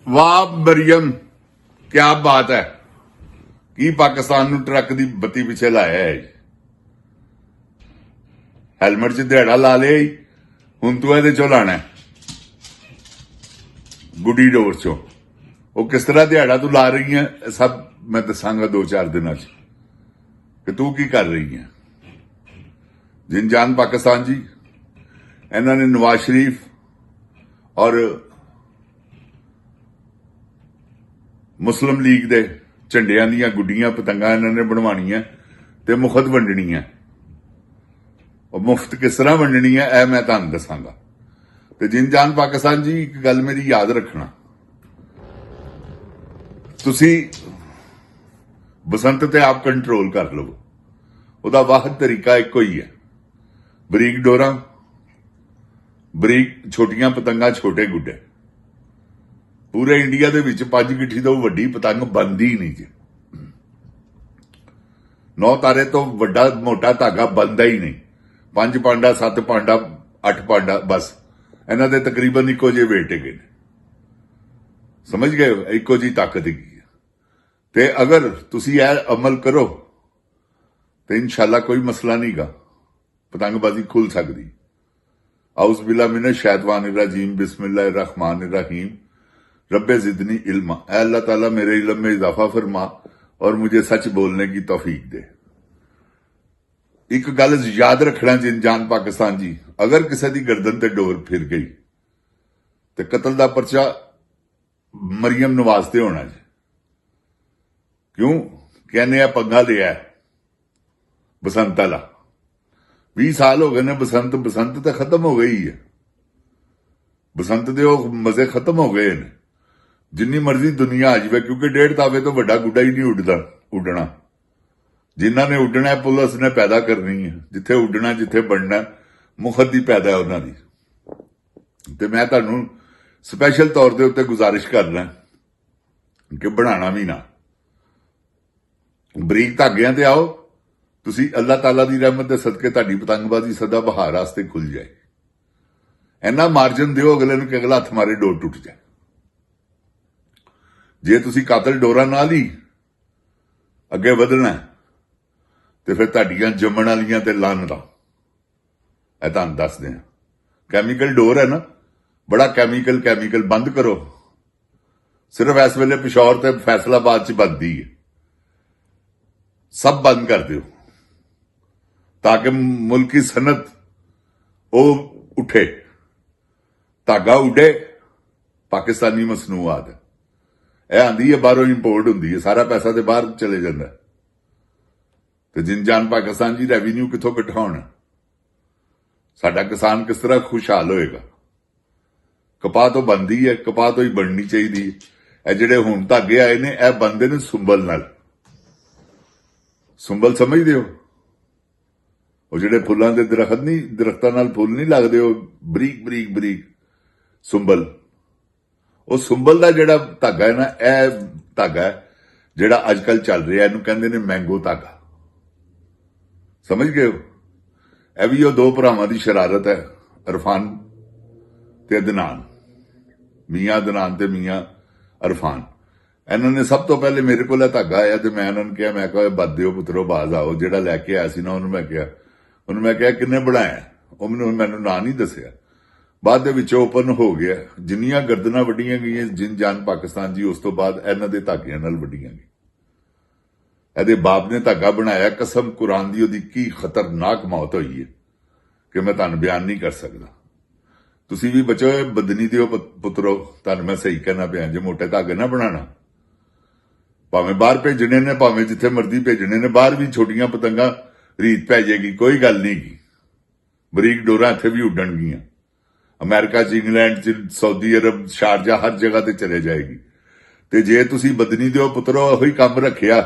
वाह मरियम, क्या बात है। की पाकिस्तान ਨੂੰ ਟਰੱਕ ਦੀ ਬੱਤੀ ਪਿੱਛੇ ਲਾਇਆ ਹੈ। ਹੈਲਮਟ 'ਚ ਦਿਹਾੜਾ ਲਾ ਲਿਆ ਹੀ, ਹੁਣ ਤੂੰ ਇਹਦੇ ਚੋਂ ਲਾਣਾ ਗੁੱਡੀ ਡੋਰ ਚੋਂ। ਉਹ ਕਿਸ ਤਰ੍ਹਾਂ ਦਿਹਾੜਾ ਤੂੰ ਲਾ ਰਹੀ ਹੈ ਸਭ ਮੈਂ ਦੱਸਾਂਗਾ 2-4 ਦਿਨਾਂ 'ਚ ਕਿ ਤੂੰ ਕੀ ਕਰ ਰਹੀ ਹੈ। ਜਿੰਜਾਨ ਪਾਕਿस्तान जी, ਇਹਨਾਂ ਨੇ ਨਵਾਜ਼ ਸ਼ਰੀਫ ਔਰ ਮੁਸਲਿਮ ਲੀਗ ਦੇ ਝੰਡਿਆਂ ਦੀਆਂ ਗੁੱਡੀਆਂ ਪਤੰਗਾਂ ਇਹਨਾਂ ਨੇ ਬਣਵਾਉਣੀਆਂ ਤੇ ਮੁਫਤ ਵੰਡਣੀਆਂ। ਉਹ ਮੁਫਤ ਕਿਸ ਤਰ੍ਹਾਂ ਵੰਡਣੀ ਹੈ ਇਹ ਮੈਂ ਤੁਹਾਨੂੰ ਦੱਸਾਂਗਾ। ਤੇ ਜਿੰਜਾਨ ਪਾਕਿस्तान जी, ਇੱਕ ਗੱਲ ਮੇਰੀ ਯਾਦ ਰੱਖਣਾ, ਤੁਸੀਂ ਬਸੰਤ ਤੇ ਆਪ ਕੰਟਰੋਲ ਕਰ ਲਵੋ। ਉਹਦਾ ਵਾਹਦ ਤਰੀਕਾ ਇੱਕੋ ਹੀ ਹੈ, ਬਰੀਕ ਡੋਰਾਂ, ਬਰੀਕ ਛੋਟੀਆਂ ਪਤੰਗਾਂ, ਛੋਟੇ ਗੁੱਡੇ। ਪੂਰੇ ਇੰਡੀਆ ਦੇ ਵਿੱਚ 5 ਗਿੱਠੀ ਤੋਂ ਵੱਡੀ ਪਤੰਗ ਬਣਦੀ ਨਹੀਂ ਜੀ। 9 ਤਾਰੇ ਤੋਂ ਵੱਡਾ ਮੋਟਾ ਧਾਗਾ ਬਣਦਾ ਹੀ ਨਹੀਂ। 5 ਪਾਂਡਾ, 7 ਪਾਂਡਾ, 8 ਪਾਂਡਾ, ਬਸ ਇਹਨਾਂ ਦੇ ਤਕਰੀਬਨ ਇੱਕੋ ਜਿਹੇ ਵੇਟ ਹੈਗੇ ਨੇ। ਸਮਝ ਗਏ? ਇੱਕੋ ਜਿਹੀ ਤਾਕਤ ਹੈਗੀ ਹੈ। ਤੇ ਅਗਰ ਤੁਸੀਂ ਇਹ ਅਮਲ ਕਰੋ ਤੇ ਇਨਸ਼ਾਅੱਲਾ ਕੋਈ ਮਸਲਾ ਨਹੀਂਗਾ, ਪਤੰਗਬਾਜ਼ੀ ਖੁੱਲ ਸਕਦੀ। ਆਉਜ਼ ਬਿਲਾ ਮਿਨ ਸ਼ੈਤਾनिर रजीम, बिस्मिल्लाहिर रहमानिर रहीम, रब्बे जिदनी इल्मा। अल्लाह ताला मेरे इल्म में इजाफा फरमा और मुझे सच बोलने की तौफीक दे। एक गल याद रखना जिंजान पाकिस्तान जी, अगर किसी की गर्दन ते डोर फिर गई तो कतल का परचा मरियम नवाज ते होना जी। क्यों कहने पंगा लिया बसंत वाला। 20 साल हो गए ने बसंत तो खत्म हो गई है। बसंत के मजे खत्म हो गए ने। जिन्नी मर्जी दुनिया आ जाए, क्योंकि 1.5 तावे तो बड़ा गुड्डा ही नहीं उड़ना। जिन्हों ने उड़ना है पुलिस ने पैदा करनी है। जिथे उड़ना, जिथे बनना, मुफ्त की पैदा है उन्होंने। तो मैं तुहानू स्पैशल तौर के उत्ते गुजारिश करना कि बनाना भी ना, बरीक धागियां ते आओ। तुसी अल्लाह ताला की रहमत के सदके तुहाडी पतंगबाजी सदा बहार वास्ते खुल जाए। इन्ना मार्जन दिओ अगले नूं कि अगला हथ मारे डोर टुट जाए। जे तुसी कातल डोरा ना ली अगे वधना तो फिर तुहाडियां जम्मण वालियां ते लानतां। ਇਹ ਤੁਹਾਨੂੰ ਦੱਸਦੇ ਆ, ਕੈਮੀਕਲ ਡੋਰ ਹੈ ਨਾ, ਬੜਾ ਕੈਮੀਕਲ ਬੰਦ ਕਰੋ। ਸਿਰਫ ਇਸ ਵੇਲੇ ਪਿਸ਼ੌਰ ਤੇ ਫੈਸਲਾਬਾਦ ਚ ਬੰਦੀ ਹੈ, सब बंद कर दो ताकि मुल्क की सनत वो उठे, धागा उड़े। पाकिस्तानी मसनूआत है, आंदी है बाहरों इंपोर्ट होंदी है, सारा पैसा तो बाहर चले जाता है। तो जिंजान पाकिस्तान जी, रेवन्यू कितों इकट्ठा होना? साडा किसान किस तरह खुशहाल होएगा? कपाह तो बनती है, कपाह तो ही बननी चाहिए। ये जिहड़े हुण धागे आए ने, यह बनते ने सुंबल नाल। सुंबल समझते हो? वो जिहड़े फुल्लां दे दरख्त नहीं, दरख्तां नाल फुल नहीं लगदे, वो बरीक सुंबल। वो सुंबल दा जिहड़ा धागा है ना, यह धागा है जिहड़ा अजकल चल रहा है, इहनूं कहंदे ने मैंगो धागा। समझ गए हो? यह भी वो 2 भरावां दी शरारत है, इरफान ते अदनान, मियां अदनान ते मियां इरफान। इन्होंने सब तो पहले मेरे को धागा आया तो मैं इन्होंने कहा, मैं कहा बद दिओ पुत्रो, बाज आओ। जिहड़ा लैके आया सी ना, उन्होंने मैं कहा किन्ने बनाया? वो मैनूं ना नहीं दसिया। बाद दे विच ओपन हो गया। जिन्नियां गर्दनां वड्डियां गईयां जिंजान पाकिस्तान जी, उस तो बाद इन्हां दे धागियां नाल वड्डियां गईयां। इहदे बाप ने धागा बनाया, कसम कुरान दी ओहदी की खतरनाक मौत हुई है कि मैं तुहानूं बयान नहीं कर सकदा। तुसीं भी बचो, बदनी दिओ पुत्रो, तुहानूं मैं सही कहना पिया। जे मोटे धागे ना बनाना, भावें बाहर भेजने ने, भावें जिथे मर्जी भेजने ने, बाहर भी छोटियां पतंगा रीत पै जाएगी, कोई गल नहीं की। बरीक डोरा इत्थे भी उड्डणगियां। अमेरिका च, इंग्लैंड च, सऊदी अरब, शारजा, हर जगह ते चले जाएगी। ते जे तुसी बदनी दिओ पुत्रो ओही काम रखिया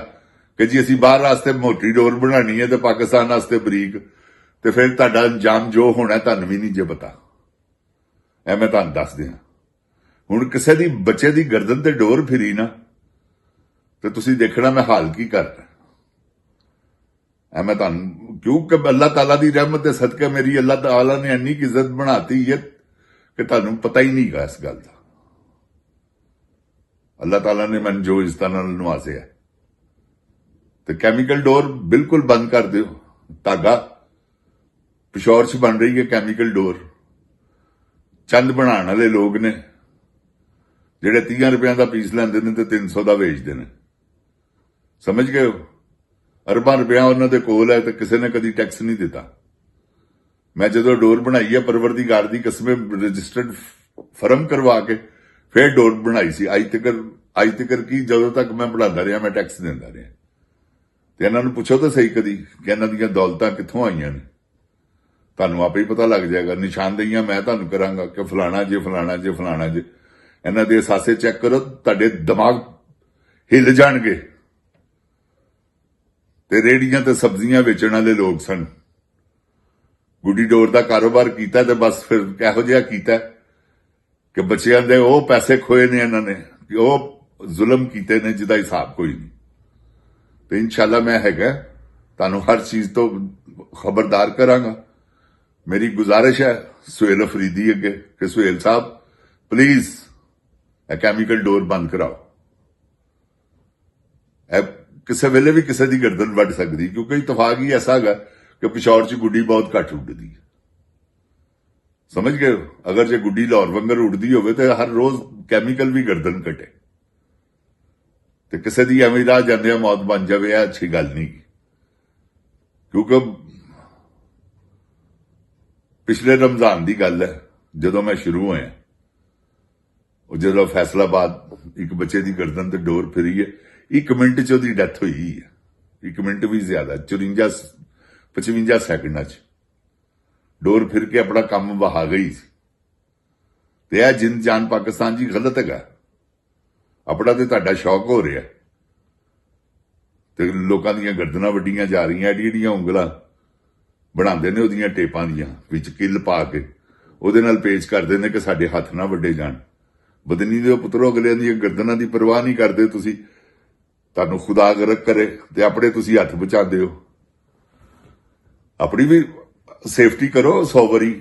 कि जी असीं बाहर वास्ते मोटी डोर बनानी है ते पाकिस्तान वास्ते बरीक, ते फिर तुहाडा अंजाम जो होना तुहानूं भी नहीं जे पता। ऐ मैं तुहानूं दस दियां। हुण किसी दी बच्चे दी गर्दन ते डोर फिरी ना, तो तुसी देखना मैं हाल की करना। मैं तुहानूं, क्योंकि अल्लाह ताला दी रहमत दे सदके मेरी अल्लाह ताला ने इन्नी इज्जत बनाती है कि तुहानूं पता ही नहीं गा इस गल दा। ਅੱਲਾਹ ਤਾਲਾ ਨੇ ਮੈਨੂੰ ਜੋ ਇਜ਼ਤਾਂ ਨਾਲ ਨਵਾਜ਼ਿਆ। ਤੇ ਕੈਮੀਕਲ ਡੋਰ ਬਿਲਕੁਲ ਬੰਦ ਕਰ ਦਿਓ। ਧਾਗਾ ਪਿਸ਼ੌਰ 'ਚ ਬਣ ਰਹੀ ਹੈ ਕੈਮੀਕਲ ਡੋਰ। ਚੰਦ ਬਣਾਉਣ ਵਾਲੇ ਲੋਕ ਨੇ ਜਿਹੜੇ 30 ਰੁਪਏ ਦਾ ਪੀਸ ਲੈਂਦੇ ਨੇ ਤੇ 300 ਦਾ ਵੇਚਦੇ ਨੇ। ਸਮਝ ਗਏ ਹੋ? ਅਰਬਾਂ ਰੁਪਇਆ ਉਹਨਾਂ ਦੇ ਕੋਲ ਹੈ ਤੇ ਕਿਸੇ ਨੇ ਕਦੀ ਟੈਕਸ ਨਹੀਂ ਦਿੱਤਾ। ਮੈਂ ਜਦੋਂ ਡੋਰ ਬਣਾਈ ਹੈ ਪਰਵਰਦੀਗਾਰ ਦੀ ਕਸਮੇ ਰਜਿਸਟਰਡ ਫਰਮ ਕਰਵਾ ਕੇ ਫਿਰ ਡੋਰ ਬਣਾਈ ਸੀ। ਅੱਜ ਤੱਕ ਕੀ ਜਦੋਂ ਤੱਕ ਮੈਂ ਬਣਾਉਂਦਾ ਰਿਹਾ ਮੈਂ ਟੈਕਸ ਦਿੰਦਾ ਰਿਹਾ। ਤੇ ਇਹਨਾਂ ਨੂੰ ਪੁੱਛੋ ਤਾਂ ਸਹੀ ਕਦੀ ਕਿ ਇਹਨਾਂ ਦੀਆਂ ਦੌਲਤਾਂ ਕਿੱਥੋਂ ਆਈਆਂ ਨੇ। ਤੁਹਾਨੂੰ ਆਪੇ ਹੀ ਪਤਾ ਲੱਗ ਜਾਏਗਾ। ਨਿਸ਼ਾਨਦੇਹੀਆਂ ਮੈਂ ਤੁਹਾਨੂੰ ਕਰਾਂਗਾ ਕਿ ਫਲਾਣਾ ਜੇ ਫਲਾਣਾ ਜੇ ਫਲਾਣਾ ਜੇ। ਇਹਨਾਂ ਦੇ ਅਸਾਸੇ ਚੈੱਕ ਕਰੋ, ਤੁਹਾਡੇ ਦਿਮਾਗ ਹਿੱਲ ਜਾਣਗੇ। ਤੇ ਰੇੜੀਆਂ ਤੇ ਸਬਜ਼ੀਆਂ ਵੇਚਣ ਵਾਲੇ ਲੋਕ ਸਨ। ਗੁੱਡੀ ਡੋਰ ਦਾ ਕਾਰੋਬਾਰ ਕੀਤਾ ਤੇ ਬਸ ਫਿਰ ਕਿਹੋ ਜਿਹਾ ਕੀਤਾ ਕਿ ਬੱਚਿਆਂ ਦੇ ਉਹ ਪੈਸੇ ਖੋਏ ਨੇ ਇਹਨਾਂ ਨੇ, ਕਿ ਉਹ ਜ਼ੁਲਮ ਕੀਤੇ ਨੇ ਜਿਹਦਾ ਹਿਸਾਬ ਕੋਈ ਨਹੀਂ। ਤੇ ਇਨਸ਼ਾਅੱਲਾ ਮੈਂ ਹੈਗਾ ਤੁਹਾਨੂੰ ਹਰ ਚੀਜ਼ ਤੋਂ ਖਬਰਦਾਰ ਕਰਾਂਗਾ। ਮੇਰੀ ਗੁਜ਼ਾਰਿਸ਼ ਹੈ ਸੁਹੇਲ ਅਫਰੀਦੀ ਅੱਗੇ ਕਿ ਸੁਹੇਲ ਸਾਹਿਬ ਪਲੀਜ਼ ਇਹ ਕੈਮੀਕਲ ਡੋਰ ਬੰਦ ਕਰਾਓ। ਇਹ ਕਿਸੇ ਵੇਲੇ ਵੀ ਕਿਸੇ ਦੀ ਗਰਦਨ ਵੱਢ ਸਕਦੀ, ਕਿਉਂਕਿ ਇਤਫਾਕ ਹੀ ਐਸਾ ਹੈਗਾ ਕਿ ਪਿਸ਼ੌਰ 'ਚ ਗੁੱਡੀ ਬਹੁਤ ਘੱਟ ਉੱਡਦੀ ਹੈ। ਸਮਝ ਗਏ ਹੋ? ਅਗਰ ਜੇ ਗੁੱਡੀ ਲਾਹੌਰ ਵਾਂਗਰ ਉੱਡਦੀ ਹੋਵੇ ਤੇ ਹਰ ਰੋਜ਼ ਕੈਮੀਕਲ ਵੀ ਗਰਦਨ ਕੱਟੇ ਤੇ ਕਿਸੇ ਦੀ ਐਵੇਂ ਰਾਹ ਜਾਂਦਿਆਂ ਮੌਤ ਬਣ ਜਾਵੇ, ਇਹ ਅੱਛੀ ਗੱਲ ਨਹੀਂ। ਕਿਉਂਕਿ ਪਿਛਲੇ ਰਮਜ਼ਾਨ ਦੀ ਗੱਲ ਹੈ ਜਦੋਂ ਮੈਂ ਸ਼ੁਰੂ ਹੋਇਆ, ਉਹ ਜਦੋਂ ਫੈਸਲਾਬਾਦ ਇੱਕ ਬੱਚੇ ਦੀ ਗਰਦਨ ਤੇ ਡੋਰ ਫਿਰੀ ਹੈ, 1 ਮਿੰਟ 'ਚ ਉਹਦੀ ਡੈਥ ਹੋਈ ਹੈ। 1 ਮਿੰਟ ਵੀ ਜ਼ਿਆਦਾ, 54-55 ਸੈਕਿੰਡਾਂ 'ਚ ਡੋਰ ਫਿਰ ਕੇ ਆਪਣਾ ਕੰਮ ਵਹਾ ਗਈ ਸੀ। ਤੇ ਇਹ ਜਿੰਦ ਜਾਨ ਪਾਕਿਸਤਾਨ ਜੀ ਗਲਤ ਹੈਗਾ। ਆਪਣਾ ਤੇ ਤੁਹਾਡਾ ਸ਼ੌਕ ਹੋ ਰਿਹਾ ਤੇ ਲੋਕਾਂ ਦੀਆਂ ਗਰਦਨਾਂ ਵੱਡੀਆਂ ਜਾ ਰਹੀਆਂ। ਐਡੀਆਂ ਉਂਗਲਾਂ ਬਣਾਉਂਦੇ ਨੇ ਉਹਦੀਆਂ ਟੇਪਾਂ ਦੀਆਂ, ਵਿੱਚ ਕਿੱਲ ਪਾ ਕੇ ਉਹਦੇ ਨਾਲ ਪੇਚ ਕਰਦੇ ਨੇ ਕਿ ਸਾਡੇ ਹੱਥ ਨਾ ਵੱਡੇ ਜਾਣ। ਬਦਨੀ ਦੇ ਪੁੱਤਰੋ, ਅਗਲਿਆਂ ਦੀਆਂ ਗਰਦਨਾਂ ਦੀ ਪਰਵਾਹ ਨਹੀਂ ਕਰਦੇ ਤੁਸੀਂ। ਤੁਹਾਨੂੰ ਖੁਦਾ ਗਰਕ ਕਰੇ ਤੇ ਆਪਣੇ ਤੁਸੀਂ ਹੱਥ ਬਚਾਉਂਦੇ ਹੋ। ਆਪਣੀ ਵੀ ਸੇਫਟੀ ਕਰੋ। 100 ਵਾਰੀ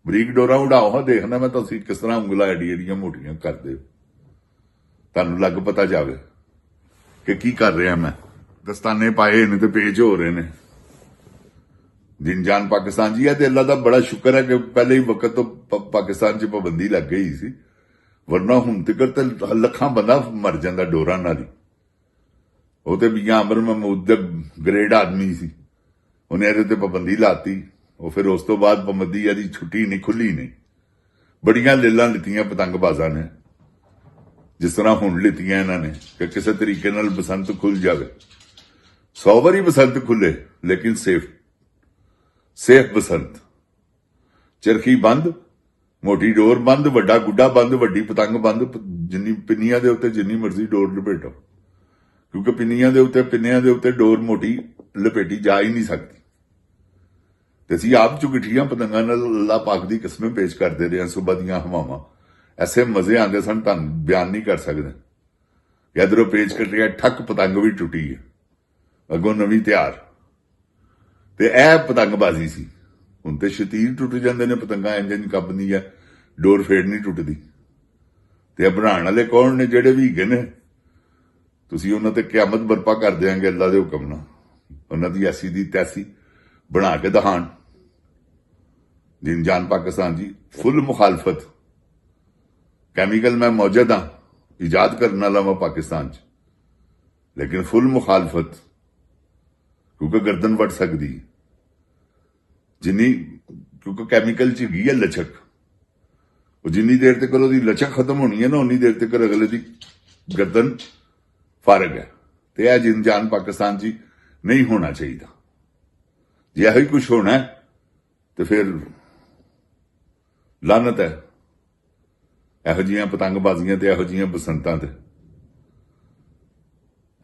ਬਰੀਕ ਡੋਰਾ ਉਡਾਓ, ਹਾਂ ਦੇਖਣਾ ਮੈਂ ਤੁਸੀਂ ਕਿਸ ਤਰ੍ਹਾਂ ਉਂਗਲਾਂ ਐਡੀਆਂ ਮੋਟੀਆਂ ਕਰਦੇ ਹੋ। ਤੁਹਾਨੂੰ ਲੱਗ ਪਤਾ ਜਾਵੇ ਕਿ ਕੀ ਕਰ ਰਿਹਾ ਮੈਂ। ਦਸਤਾਨੇ ਪਾਏ ਨੇ ਤੇ ਪੇਚ ਹੋ ਰਹੇ ਨੇ। ਜਿਨ ਜਾਨ ਪਾਕਿਸਤਾਨ ਜੀ ਹੈ ਤੇ ਅੱਲਾ ਦਾ ਬੜਾ ਸ਼ੁਕਰ ਹੈ ਕਿ ਪਹਿਲੇ ਹੀ ਵਕਤ ਤੋਂ ਪਾਕਿਸਤਾਨ 'ਚ ਪਾਬੰਦੀ ਲੱਗ ਗਈ ਸੀ, ਵਰਨਾ ਹੁਣ ਤੱਕ ਤੇ ਲੱਖਾਂ ਬੰਦਾ ਮਰ ਜਾਂਦਾ ਡੋਰਾਂ ਨਾਲ ਹੀ। ਉਹ ਤੇ ਮੀਆਂ ਅਮਰ ਮਹਿਮੂਦ ਦੇ ਗ੍ਰੇਡ ਆਦਮੀ ਸੀ, ਉਹਨੇ ਇਹਦੇ ਤੇ ਪਾਬੰਦੀ ਲਾਤੀ। ਉਹ ਫਿਰ ਉਸ ਤੋਂ ਬਾਅਦ ਪਾਬੰਦੀ ਇਹਦੀ ਛੁੱਟੀ ਨਹੀਂ, ਖੁੱਲੀ ਨਹੀਂ। ਬੜੀਆਂ ਲੇਲਾਂ ਲਿੱਤੀਆਂ ਪਤੰਗਬਾਜ਼ਾਂ ਨੇ, ਜਿਸ ਤਰ੍ਹਾਂ ਹੁਣ ਲਿੱਤੀਆਂ ਇਹਨਾਂ ਨੇ ਕਿ ਕਿਸੇ ਤਰੀਕੇ ਨਾਲ ਬਸੰਤ ਖੁੱਲ ਜਾਵੇ। 100 ਵਾਰੀ ਬਸੰਤ ਖੁੱਲੇ ਲੇਕਿਨ ਸੇਫ ਬਸੰਤ। ਚਰਖੀ ਬੰਦ, ਮੋਟੀ ਡੋਰ ਬੰਦ, ਵੱਡਾ ਗੁੱਡਾ ਬੰਦ, ਵੱਡੀ ਪਤੰਗ ਬੰਦ। ਜਿੰਨੀ ਪਿੰਨੀਆਂ ਦੇ ਉੱਤੇ ਜਿੰਨੀ ਮਰਜ਼ੀ ਡੋਰ ਲਪੇਟੋ, ਕਿਉਂਕਿ ਪਿੰਨੀਆਂ ਦੇ ਉੱਤੇ ਡੋਰ ਮੋਟੀ ਲਪੇਟੀ ਜਾ ਹੀ ਨਹੀਂ ਸਕਦੀ। ਤੇ ਅਸੀਂ ਆਪ ਚੁਗਠੀਆਂ ਪਤੰਗਾਂ ਨਾਲ ਅੱਲਾਹ ਪਾਕ ਦੀ ਕਸਮੇ ਪੇਸ਼ ਕਰਦੇ ਰਹੇ ਹਾਂ। ਸੁਬਹ ਦੀਆਂ ਹਵਾਵਾਂ ਐਸੇ ਮਜ਼ੇ ਆਉਂਦੇ ਸਨ, ਤੁਹਾਨੂੰ ਬਿਆਨ ਨਹੀਂ ਕਰ ਸਕਦੇ। ਇਧਰੋਂ ਪੇਚ ਕੱਟਿਆ, ਠੱਕ ਪਤੰਗ ਵੀ ਟੁੱਟੀ ਹੈ, ਅੱਗੋਂ ਨਵੀਂ ਤਿਆਰ। ਤੇ ਇਹ ਪਤੰਗਬਾਜ਼ੀ ਸੀ। ਹੁਣ ਤੇ ਸ਼ਤੀਰ ਟੁੱਟ ਜਾਂਦੇ ਨੇ ਪਤੰਗਾਂ, ਇੰਜਨ ਕੰਬਦੀ ਹੈ, ਡੋਰ ਫੇੜ ਨਹੀਂ ਟੁੱਟਦੀ। ਤੇ ਇਹ ਬਣਾਉਣ ਵਾਲੇ ਕੌਣ ਨੇ? ਜਿਹੜੇ ਵੀ ਹੈਗੇ ਨੇ, ਤੁਸੀਂ ਉਹਨਾਂ ਤੇ ਕਿਆਮਤ ਬਰਪਾ ਕਰ ਦਿਆਂਗੇ ਅੱਲਾ ਦੇ ਹੁਕਮ ਨਾਲ। ਉਹਨਾਂ ਦੀ ਐਸੀ ਦੀ ਤੈਸੀ ਬਣਾ ਕੇ ਦਿਖਾਣ। ਜਿਨ ਜਾਨ ਪਾਕਿਸਤਾਨ ਜੀ ਫੁੱਲ ਮੁਖਾਲਫਤ। ਕੈਮੀਕਲ ਮੈਂ ਮੌਜੂਦ ਹਾਂ, ਇਜਾਦ ਕਰਨ ਵਾਲਾ ਮੈਂ ਪਾਕਿਸਤਾਨ 'ਚ, ਲੇਕਿਨ ਫੁੱਲ ਮੁਖਾਲਫਤ, ਕਿਉਂਕਿ ਗਰਦਨ ਵੱਢ ਸਕਦੀ ਕਿਉਂਕਿ ਕੈਮੀਕਲ 'ਚ ਗਈ ਹੈ ਲਚਕ। ਉਹ ਜਿੰਨੀ ਦੇਰ ਤੱਕ ਉਹਦੀ ਲਚਕ ਖਤਮ ਹੋਣੀ ਹੈ ਨਾ, ਉਨੀ ਦੇਰ ਤੱਕ ਅਗਲੇ ਦੀ ਗਰਦਨ ਫਾਰਗ ਹੈ। ਤੇ ਇਹ ਜਿਨ ਜਾਨ ਪਾਕਿਸਤਾਨ 'ਚ ਨਹੀਂ ਹੋਣਾ ਚਾਹੀਦਾ। ਜੇ ਇਹੋ ਹੀ ਕੁਛ ਹੋਣਾ ਤੇ ਫਿਰ ਲਾਨਤ ਹੈ ਇਹੋ ਜਿਹੀਆਂ ਪਤੰਗਬਾਜ਼ੀਆਂ ਤੇ ਇਹੋ ਜਿਹੀਆਂ ਬਸੰਤਾਂ ਤੇ।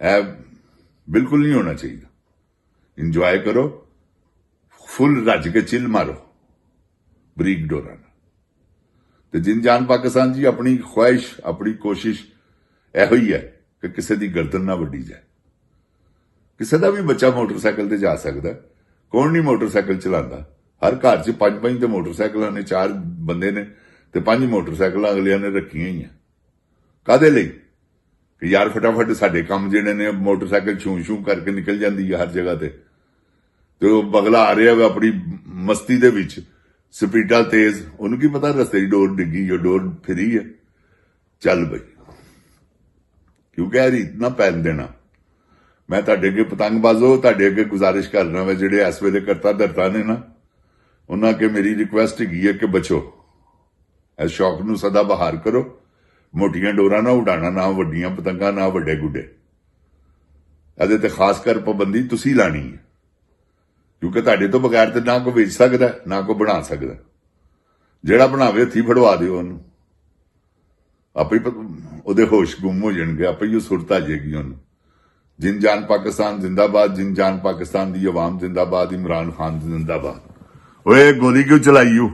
ਇਹ ਬਿਲਕੁਲ ਨਹੀਂ ਹੋਣਾ ਚਾਹੀਦਾ। ਇੰਜੋਏ ਕਰੋ, ਫੁੱਲ ਰੱਜ ਕੇ ਚਿੱਲ ਮਾਰੋ ਬਰੀਕ ਡੋਰਾਂ ਨਾਲ। ਤੇ ਜਿਨ ਜਾਨ ਪਾਕਿਸਤਾਨ ਜੀ ਆਪਣੀ ਖੁਆਇਸ਼, ਆਪਣੀ ਕੋਸ਼ਿਸ਼ ਇਹੋ ਹੀ ਹੈ ਕਿ ਕਿਸੇ ਦੀ ਗਰਦਨ ਨਾ ਵੱਢੀ ਜਾਏ। ਕਿਸੇ ਦਾ ਵੀ ਬੱਚਾ ਮੋਟਰਸਾਈਕਲ ਤੇ ਜਾ ਸਕਦਾ। ਕੌਣ ਨਹੀਂ ਮੋਟਰਸਾਈਕਲ ਚਲਾਉਂਦਾ? ਹਰ ਘਰ 'ਚ 5-5 ਤੇ ਮੋਟਰਸਾਈਕਲਾਂ ਨੇ, 4 ਬੰਦੇ ਨੇ ਤੇ 5 ਮੋਟਰਸਾਈਕਲਾਂ ਅਗਲਿਆਂ ਨੇ ਰੱਖੀਆਂ ਹੀ ਆ। ਕਾਹਦੇ ਲਈ? ਕਿ ਯਾਰ ਫਟਾਫਟ ਸਾਡੇ ਕੰਮ ਜਿਹੜੇ ਨੇ ਮੋਟਰਸਾਈਕਲ ਛੂ ਛੂ ਕਰਕੇ ਨਿਕਲ ਜਾਂਦੀ ਹੈ ਹਰ ਜਗ੍ਹਾ ਤੇ ਉਹ ਬਗਲਾ ਆ ਰਿਹਾ ਵਾ ਆਪਣੀ ਮਸਤੀ ਦੇ ਵਿੱਚ, ਸਪੀਡਾਂ ਤੇਜ਼, ਉਹਨੂੰ ਕੀ ਪਤਾ ਰਸਤੇ ਦੀ ਡੋਰ ਡਿੱਗੀ, ਉਹ ਡੋਰ ਫਿਰੀ ਹੈ। ਚੱਲ ਬਈ, ਕਿਉਂਕਿ ਇਹ ਰੀਤ ਨਾ ਪੈਣ ਦੇਣਾ। ਮੈਂ ਤੁਹਾਡੇ ਅੱਗੇ ਪਤੰਗਬਾਜ਼ੋ ਤੁਹਾਡੇ ਅੱਗੇ ਗੁਜ਼ਾਰਿਸ਼ ਕਰਨਾ ਵਾ, ਜਿਹੜੇ ਇਸ ਵੇਲੇ ਕਰਤਾ ਧਰਤਾ ਨੇ ਨਾ, ਉਹਨਾਂ ਅੱਗੇ ਮੇਰੀ ਰਿਕੁਐਸਟ ਹੈਗੀ ਹੈ ਕਿ ਬਚੋ, ਇਸ ਸ਼ੌਕ ਨੂੰ ਸਦਾ ਬਹਾਰ ਕਰੋ। ਮੋਟੀਆਂ ਡੋਰਾਂ ਨਾ ਉਡਾਣਾ, ਨਾ ਵੱਡੀਆਂ ਪਤੰਗਾਂ, ਨਾ ਵੱਡੇ ਗੁੱਡੇ। ਇਹਦੇ ਤੇ ਖਾਸ ਕਰ ਪਾਬੰਦੀ ਤੁਸੀਂ ਲਾਣੀ ਹੈ, ਕਿਉਂਕਿ ਤੁਹਾਡੇ ਤੋਂ ਬਗੈਰ ਤੇ ਨਾ ਕੋਈ ਵੇਚ ਸਕਦਾ, ਨਾ ਕੋਈ ਬਣਾ ਸਕਦਾ। ਜਿਹੜਾ ਬਣਾਵੇ ਹੱਥੀ ਫੜਵਾ ਦਿਓ ਉਹਨੂੰ, ਆਪੇ ਉਹਦੇ ਹੋਸ਼ ਗੁੰਮ ਹੋ ਜਾਣਗੇ, ਆਪੇ ਹੀ ਉਹ ਸੁਰਤ ਆ ਜਾਏਗੀ ਉਹਨੂੰ। ਜਿੰਨ ਜਾਨ ਪਾਕਿਸਤਾਨ ਜਿੰਦਾਬਾਦ, ਜਿੰਨ ਜਾਨ ਪਾਕਿਸਤਾਨ ਦੀ ਆਵਾਮ ਜਿੰਦਾਬਾਦ, ਇਮਰਾਨ ਖਾਨ ਜਿੰਦਾਬਾਦ। ਓਏ ਗੋਲੀ ਕਿਉਂ ਚਲਾਈ ਓ?